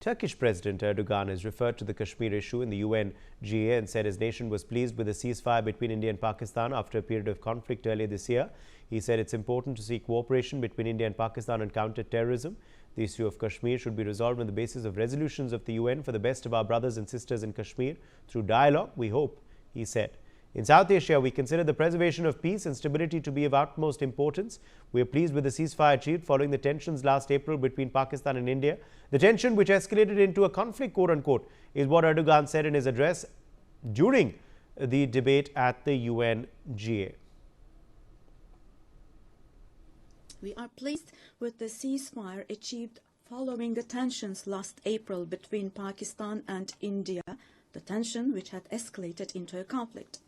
Turkish President Erdogan has referred to the Kashmir issue in the UNGA and said his nation was pleased with the ceasefire between India and Pakistan after a period of conflict earlier this year. He said it's important to see cooperation between India and Pakistan on counter-terrorism. The issue of Kashmir should be resolved on the basis of resolutions of the UN for the best of our brothers and sisters in Kashmir through dialogue, we hope, he said. In South Asia, we consider the preservation of peace and stability to be of utmost importance. We are pleased with the ceasefire achieved following the tensions last April between Pakistan and India. The tension, which escalated into a conflict, quote-unquote, is what Erdogan said in his address during the debate at the UNGA. We are pleased with the ceasefire achieved following the tensions last April between Pakistan and India, the tension which had escalated into a conflict.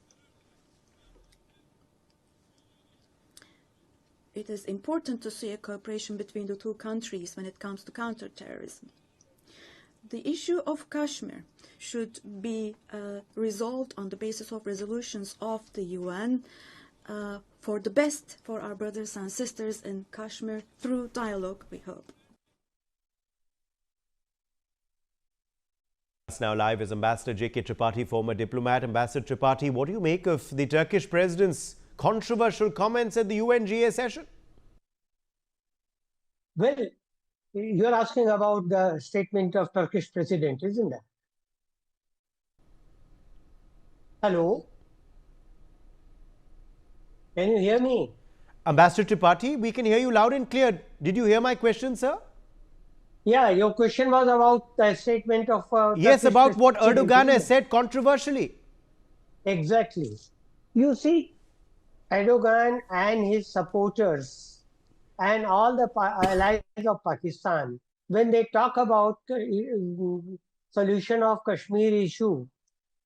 It is important to see a cooperation between the two countries when it comes to counter-terrorism. The issue of Kashmir should be resolved on the basis of resolutions of the UN for the best for our brothers and sisters in Kashmir through dialogue, we hope. Now live is Ambassador J.K. Tripathi, former diplomat. Ambassador Tripathi, what do you make of the Turkish president's controversial comments at the UNGA session? Well, you're asking about the statement of Turkish president, isn't it? Hello? Can you hear me? Ambassador Tripathi, we can hear you loud and clear. Did you hear my question, sir? Yeah, your question was about the statement of... yes, about what Erdogan has said controversially. Exactly. You see, Erdogan and his supporters and all the allies of Pakistan, when they talk about solution of Kashmir issue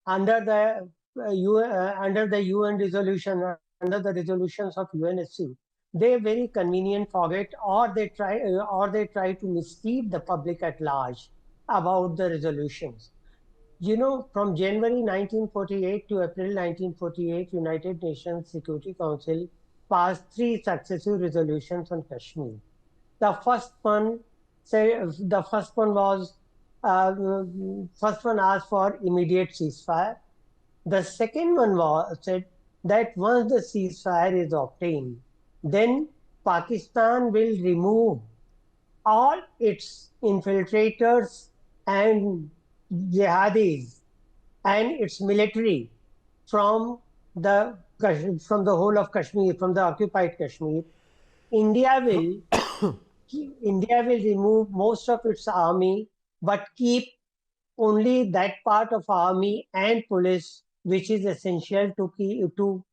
under the UN resolution, under the resolutions of UNSC, they very convenient forget, or they try to mislead the public at large about the resolutions. You know, from January 1948 to April 1948, United Nations Security Council passed 3 successive resolutions on Kashmir. The first one asked for immediate ceasefire. The second one said that once the ceasefire is obtained, then Pakistan will remove all its infiltrators and jihadis and its military from the whole of Kashmir, from the occupied Kashmir. India will remove most of its army, but keep only that part of army and police which is essential to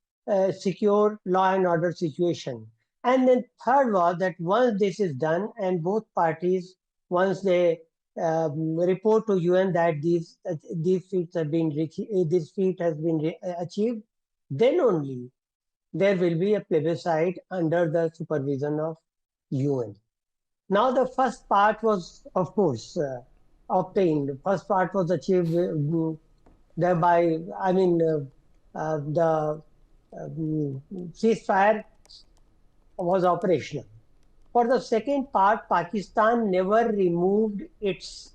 secure law and order situation. And then third was that once this is done and both parties, once they report to UN that these feats have been this feat has been achieved, then only there will be a plebiscite under the supervision of UN. Now the first part was, of course, obtained. The first part was achieved thereby. I mean, the ceasefire was operational. For the second part, Pakistan never removed its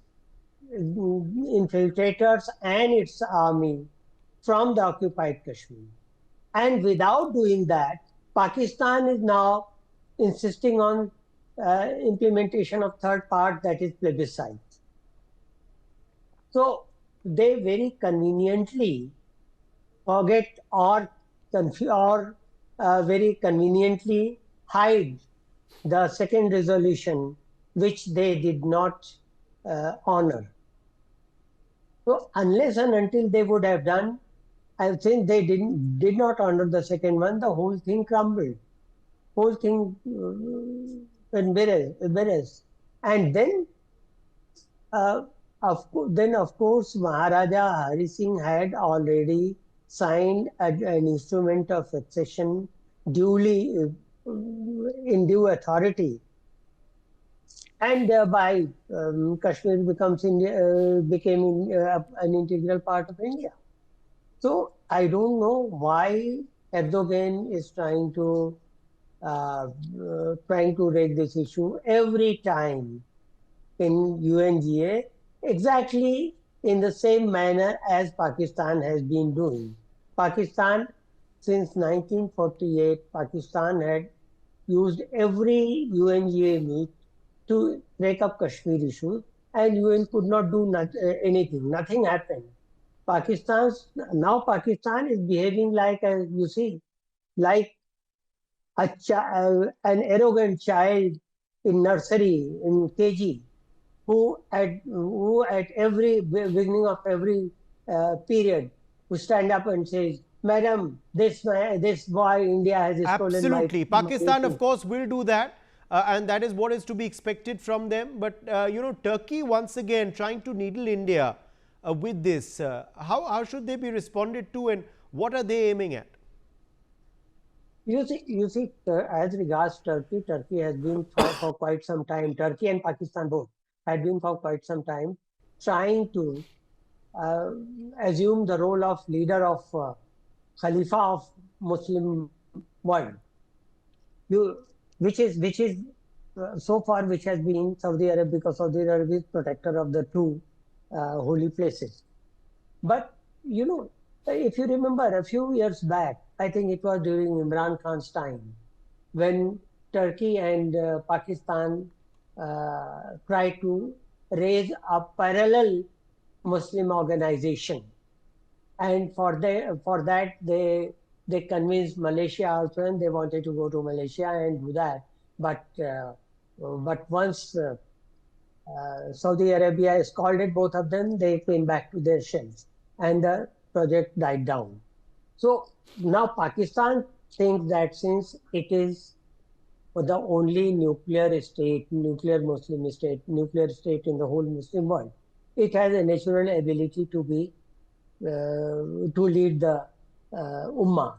infiltrators and its army from the occupied Kashmir. And without doing that, Pakistan is now insisting on implementation of third part, that is plebiscite. So they very conveniently forget or very conveniently hide the second resolution, which they did not honor. So unless and until they would have done, I think they did not honor the second one, the whole thing crumbled. Whole thing embarrassed. And then, of course, Maharaja Hari Singh had already signed an instrument of accession duly in due authority, and thereby Kashmir became an integral part of India. So I don't know why Erdogan is trying to raise this issue every time in UNGA. exactly in the same manner as Pakistan has been doing. Pakistan, since 1948, Pakistan had used every UNGA meet to take up Kashmir issue, and UN could not do anything. Nothing happened. Pakistan is behaving like, you see, like an arrogant child in nursery, in KG, who at every beginning of every period who stand up and says, "Madam, this boy India has stolen my Absolutely. Pakistan, of money." course, will do that. And that is what is to be expected from them. But, Turkey once again trying to needle India with this. How should they be responded to, and what are they aiming at? As regards Turkey, Turkey has been for quite some time. Turkey and Pakistan both had been for quite some time trying to uh, assume the role of leader of Khalifa of Muslim world. You, which is so far which has been Saudi Arabia, because Saudi Arabia is protector of the two holy places. But you know, if you remember a few years back, I think it was during Imran Khan's time, when Turkey and Pakistan tried to raise a parallel Muslim organization, and for that they convinced Malaysia also, and they wanted to go to Malaysia and do that. But once Saudi Arabia scolded both of them, they came back to their shells, and the project died down. So now Pakistan thinks that since it is the only nuclear state in the whole Muslim world, it has a natural ability to lead the Ummah.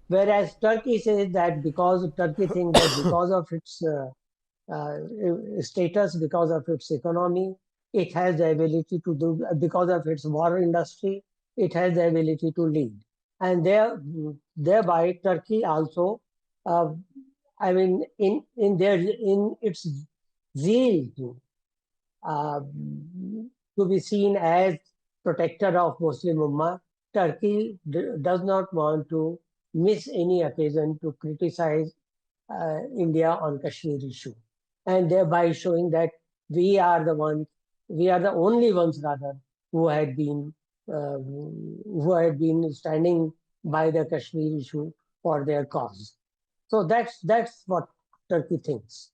Whereas Turkey says that, because Turkey thinks that because of its uh, status, because of its economy, it has the ability to do, because of its war industry, it has the ability to lead. And thereby, Turkey also, uh, I mean, in its zeal uh, to be seen as protector of Muslim Ummah, Turkey does not want to miss any occasion to criticize India on Kashmir issue, and thereby showing that we are the ones, we are the only ones rather who had been standing by the Kashmir issue for their cause. So that's what Turkey thinks.